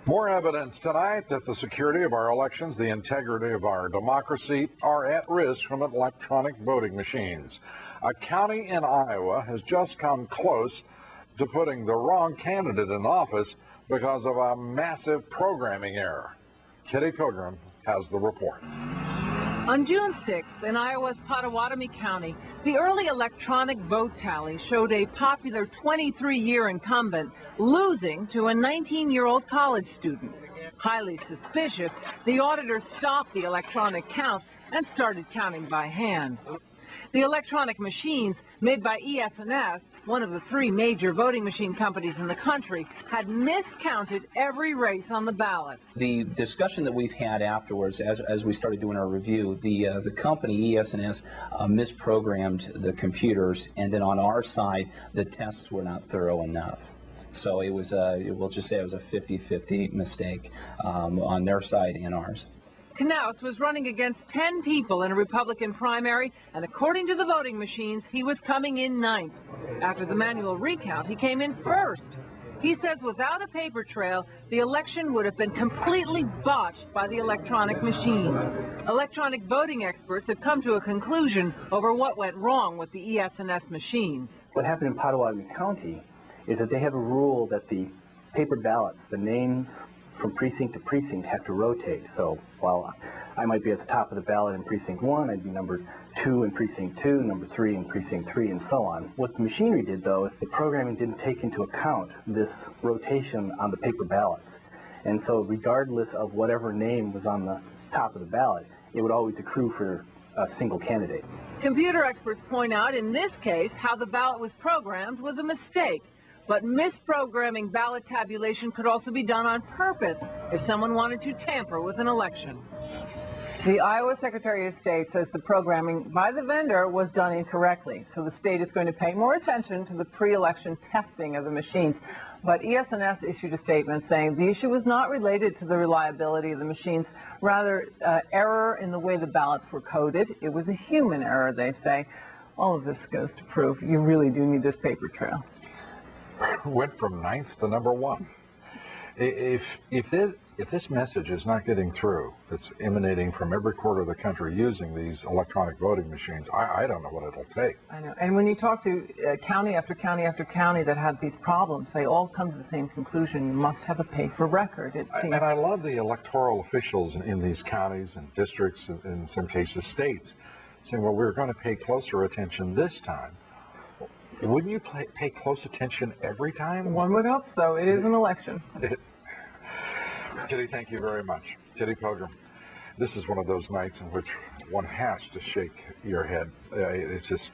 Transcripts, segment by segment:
More evidence tonight that the security of our elections, the integrity of our democracy are at risk from electronic voting machines. A county in Iowa has just come close to putting the wrong candidate in office because of a massive programming error. Kitty Pilgrim has the report. On June 6th, in Iowa's Pottawatomie County, the early electronic vote tally showed a popular 23-year incumbent losing to a 19-year-old college student. Highly suspicious, the auditor stopped the electronic count and started counting by hand. The electronic machines made by ES&S, one of the three major voting machine companies in the country, had miscounted every race on the ballot. The discussion that we've had afterwards, as we started doing our review, the company ES&S misprogrammed the computers, and then on our side, the tests were not thorough enough. So it was, we'll just say it was a 50-50 mistake on their side and ours. Knaus was running against 10 people in a Republican primary, and according to the voting machines, he was coming in ninth. After the manual recount, he came in first. He says without a paper trail, the election would have been completely botched by the electronic machine. Electronic voting experts have come to a conclusion over what went wrong with the ES&S machines. What happened in Pottawatomie County is that they have a rule that the paper ballots, the names from precinct to precinct, have to rotate. So while I might be at the top of the ballot in precinct 1, I'd be number 2 in precinct 2, number 3 in precinct 3, and so on. What the machinery did, though, is the programming didn't take into account this rotation on the paper ballots. And so regardless of whatever name was on the top of the ballot, it would always accrue for a single candidate. Computer experts point out in this case how the ballot was programmed was a mistake. But misprogramming ballot tabulation could also be done on purpose if someone wanted to tamper with an election. The Iowa Secretary of State says the programming by the vendor was done incorrectly, so the state is going to pay more attention to the pre-election testing of the machines. But ES&S issued a statement saying the issue was not related to the reliability of the machines, rather error in the way the ballots were coded. It was a human error, they say. All of this goes to prove you really do need this paper trail. Went from ninth to number 1. If this message is not getting through, it's emanating from every quarter of the country using these electronic voting machines, I don't know what it'll take. I know. And when you talk to county after county after county that had these problems, they all come to the same conclusion: you must have a paper record. And I love the electoral officials in these counties and districts, and in some cases states, saying, well, we're going to pay closer attention this time. Wouldn't you pay close attention every time? One would hope so. It is an election. Kitty, thank you very much. Kitty Pilgrim, this is one of those nights in which one has to shake your head. It's just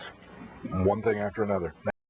one thing after another.